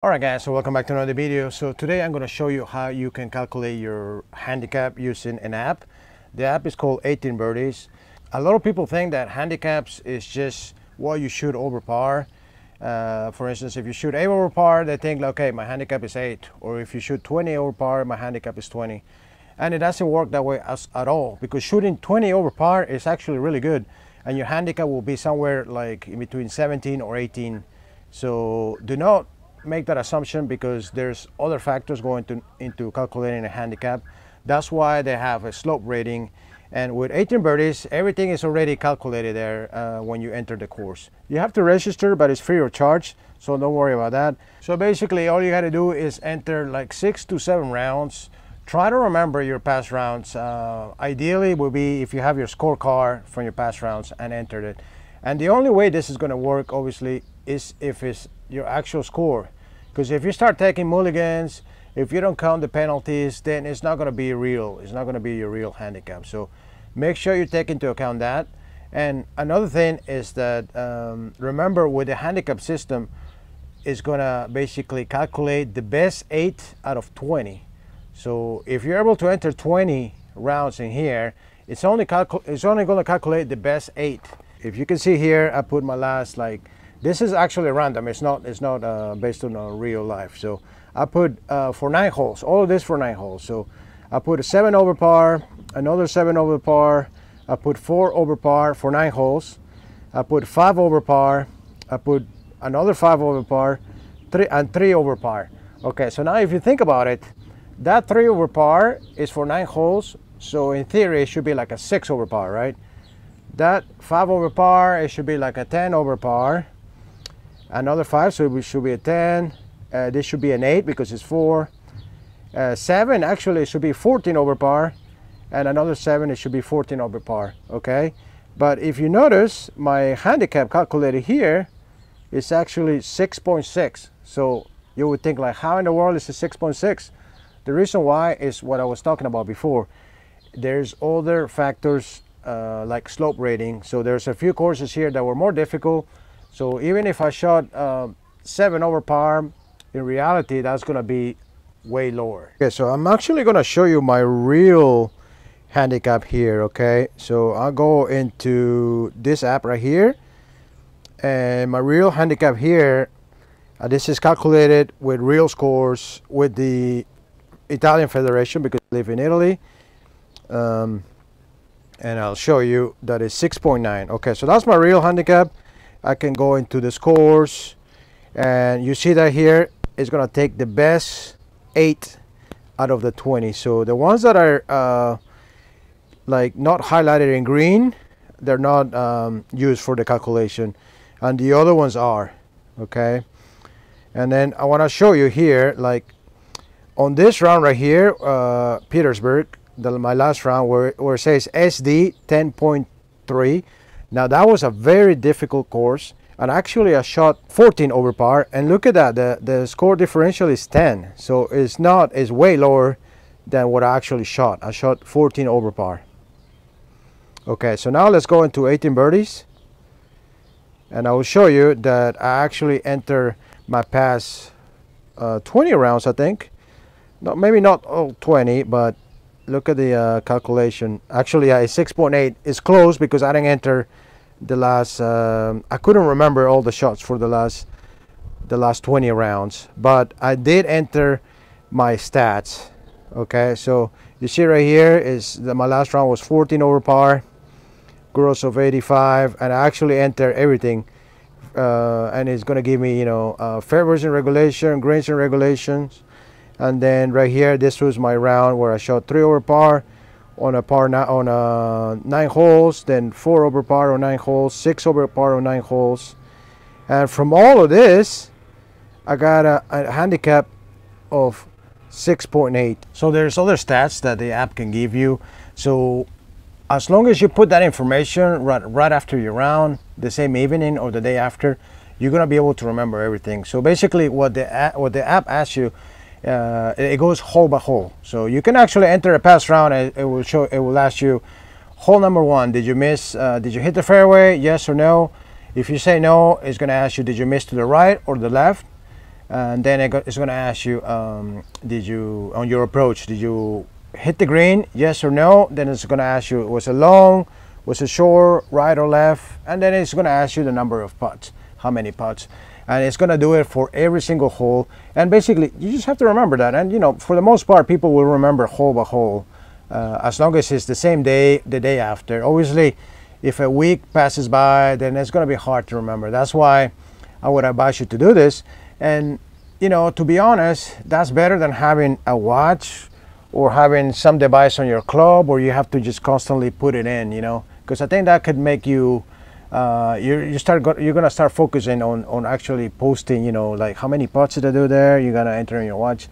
Alright guys, so welcome back to another video. So today I'm going to show you how you can calculate your handicap using an app. The app is called 18Birdies. A lot of people think that handicaps is just what you shoot over par. For instance, if you shoot 8 over par, they think, okay, my handicap is 8. Or if you shoot 20 over par, my handicap is 20. And it doesn't work that way at all, because shooting 20 over par is actually really good. And your handicap will be somewhere like in between 17 or 18. So do not make that assumption, because there's other factors going into calculating a handicap. That's why they have a slope rating, and with 18Birdies everything is already calculated there when you enter the course. You have to register, but it's free of charge, so don't worry about that. So basically all you got to do is enter like 6 to 7 rounds. Try to remember your past rounds. Ideally would be if you have your scorecard from your past rounds and entered it. And the only way this is going to work, obviously, is if it's your actual score. Because if you start taking mulligans, if you don't count the penalties, then it's not going to be real. It's not going to be your real handicap. So make sure you take into account that. And another thing is that remember, with the handicap system, it's going to basically calculate the best 8 out of 20. So if you're able to enter 20 rounds in here, it's only going to calculate the best 8. If you can see here, I put my last, like, this is actually random. It's not based on real life. So I put for 9 holes, all of this for 9 holes. So I put a 7 over par, another 7 over par. I put 4 over par for 9 holes. I put 5 over par. I put another 5 over par, 3 over par. Okay, so now if you think about it, that 3 over par is for 9 holes. So in theory, it should be like a 6 over par, right? That 5 over par, it should be like a 10 over par. Another 5, so it should be a 10. This should be an 8 because it's 4. 7, actually, it should be 14 over par. And another 7, it should be 14 over par, okay? But if you notice, my handicap calculator here is actually 6.6. So you would think, like, how in the world is it 6.6? The reason why is what I was talking about before. There's other factors like slope rating. So there's a few courses here that were more difficult. So even if I shot 7 over par, in reality that's going to be way lower. Okay, so I'm actually going to show you my real handicap here. Okay, so I'll go into this app right here, and my real handicap here, this is calculated with real scores with the Italian Federation, because I live in Italy. And I'll show you that is 6.9. Okay, so that's my real handicap. I can go into the scores, and you see that here it's going to take the best 8 out of the 20. So the ones that are like not highlighted in green, they're not used for the calculation, and the other ones are. Okay, and then I want to show you here, like on this round right here, Petersburg, my last round, where it says SD 10.3. Now that was a very difficult course, and actually I shot 14 over par, and look at that, the score differential is 10. So it's way lower than what I actually shot. I shot 14 over par. Okay, so now let's go into 18Birdies, and I will show you that I actually enter my past 20 rounds, I think. No, maybe not all 20, but look at the calculation. Actually, it's 6.8. It's close because I didn't enter the last. I couldn't remember all the shots for the last 20 rounds, but I did enter my stats. Okay, so you see right here is that my last round was 14 over par, gross of 85, and I actually enter everything, and it's going to give me, you know, fairways in regulation, greens in regulations. And then right here, this was my round where I shot 3 over par on a 9 holes, then 4 over par on 9 holes, 6 over par on 9 holes. And from all of this, I got a handicap of 6.8. So there's other stats that the app can give you. So as long as you put that information right after your round, the same evening or the day after, you're gonna be able to remember everything. So basically, what the app asks you, it goes hole by hole. So you can actually enter a past round, and it will ask you, hole number 1, did you miss, did you hit the fairway, yes or no? If you say no, it's going to ask you, did you miss to the right or the left? and then it's going to ask you, did you, on your approach, did you hit the green, yes or no? Then it's going to ask you, was it long, was it short, right or left? And then it's going to ask you the number of putts, how many putts. And it's going to do it for every single hole. And basically, you just have to remember that. And, you know, for the most part, people will remember hole by hole, as long as it's the same day, the day after. Obviously, if a week passes by, then it's going to be hard to remember. That's why I would advise you to do this. And, you know, to be honest, that's better than having a watch or having some device on your club where you have to just constantly put it in, you know, because I think that could make you you're gonna start focusing on actually posting, you know, like how many putts did I do there. You're gonna enter in your watch,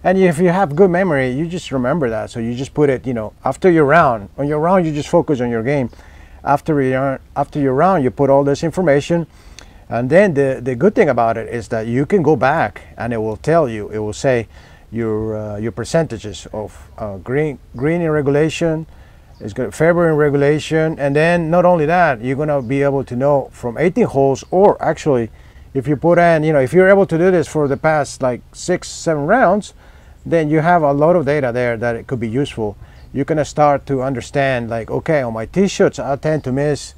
and if you have good memory, you just remember that. So you just put it, you know, after your round. On your round, you just focus on your game. After your round, you put all this information, and then the good thing about it is that you can go back and it will tell you. It will say your percentages of green in regulation. It's got fairway in regulation, and then not only that, you're gonna be able to know from 18 holes, or actually, if you put in, you know, if you're able to do this for the past like 6-7 rounds, then you have a lot of data there that it could be useful. You're gonna start to understand, like, okay, on my tee shots, I tend to miss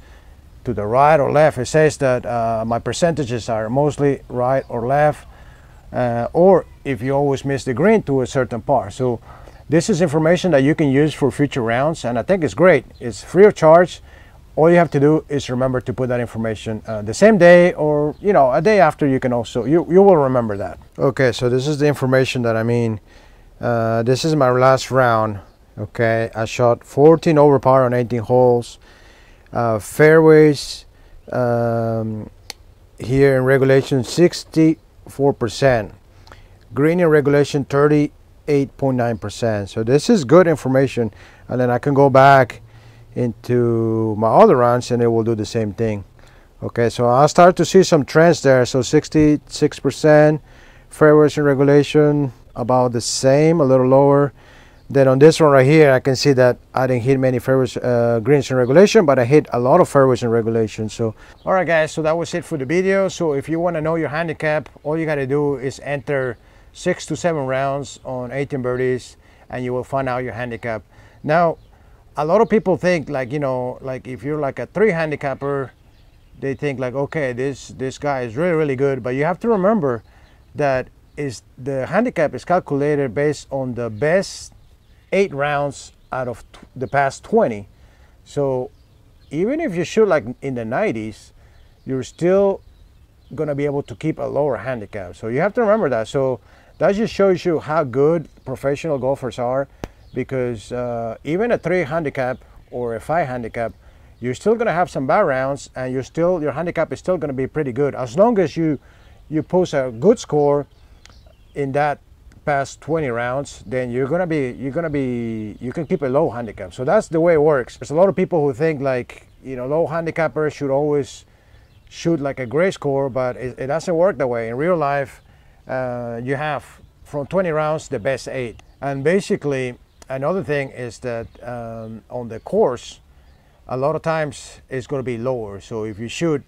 to the right or left. It says that my percentages are mostly right or left, or if you always miss the green to a certain par. So this is information that you can use for future rounds, and I think it's great. It's free of charge. All you have to do is remember to put that information the same day, or, you know, a day after. You can also, you will remember that. Okay, so this is the information that I mean. This is my last round. Okay, I shot 14 over par on 18 holes. Fairways here in regulation 64%. Green in regulation 38.9%. So this is good information, and then I can go back into my other rounds and it will do the same thing. Okay, so I'll start to see some trends there. So 66%, fairways in regulation about the same, a little lower. Then on this one right here, I can see that I didn't hit many fairways, greens in regulation, but I hit a lot of fairways in regulation. So, all right, guys, so that was it for the video. So if you want to know your handicap, all you got to do is enter 6 to 7 rounds on 18 birdies, and you will find out your handicap. Now, a lot of people think, like, you know, like if you're like a 3 handicapper, they think like, okay, this guy is really good. But you have to remember that the handicap is calculated based on the best 8 rounds out of the past 20. So even if you shoot like in the 90s, you're still gonna be able to keep a lower handicap. So you have to remember that. So that just shows you how good professional golfers are, because even a 3 handicap or a 5 handicap, you're still gonna have some bad rounds, and your handicap is still gonna be pretty good, as long as you post a good score in that past 20 rounds. Then you can keep a low handicap. So that's the way it works. There's a lot of people who think like, you know, low handicappers should always shoot like a great score, but it doesn't work that way. In real life, you have from 20 rounds the best 8. And basically another thing is that on the course, a lot of times it's going to be lower. So if you shoot,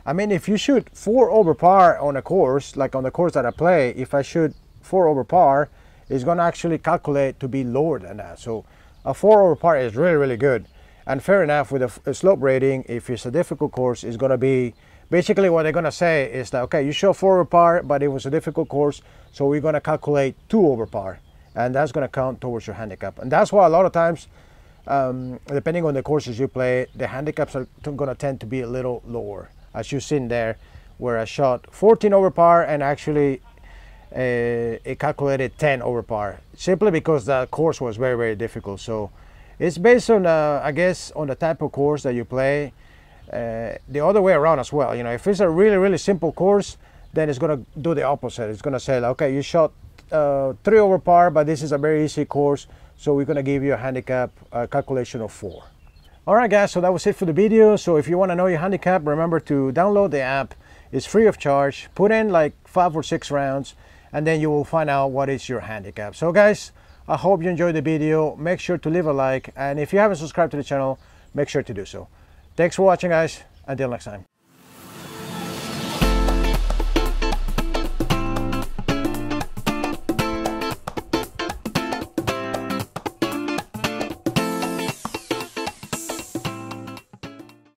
I mean, if you shoot 4 over par on a course, like on the course that I play, if I shoot 4 over par, it's going to actually calculate to be lower than that. So a 4 over par is really good. And fair enough, with a slope rating, if it's a difficult course, it's going to be, basically what they're going to say is that, okay, you shot 4 over par, but it was a difficult course, so we're going to calculate 2 over par, and that's going to count towards your handicap. And that's why a lot of times, depending on the courses you play, the handicaps are going to tend to be a little lower, as you've seen there, where I shot 14 over par and actually it calculated 10 over par, simply because the course was very difficult. So it's based on I guess on the type of course that you play, the other way around as well. You know, if it's a really simple course, then it's going to do the opposite. It's going to say, okay, you shot 3 over par, but this is a very easy course, so we're going to give you a handicap calculation of 4. All right, guys, so that was it for the video. So if you want to know your handicap, remember to download the app. It's free of charge. Put in like 5 or 6 rounds, and then you will find out what is your handicap. So guys, I hope you enjoyed the video. Make sure to leave a like, and if you haven't subscribed to the channel, make sure to do so. Thanks for watching, guys. Until next time.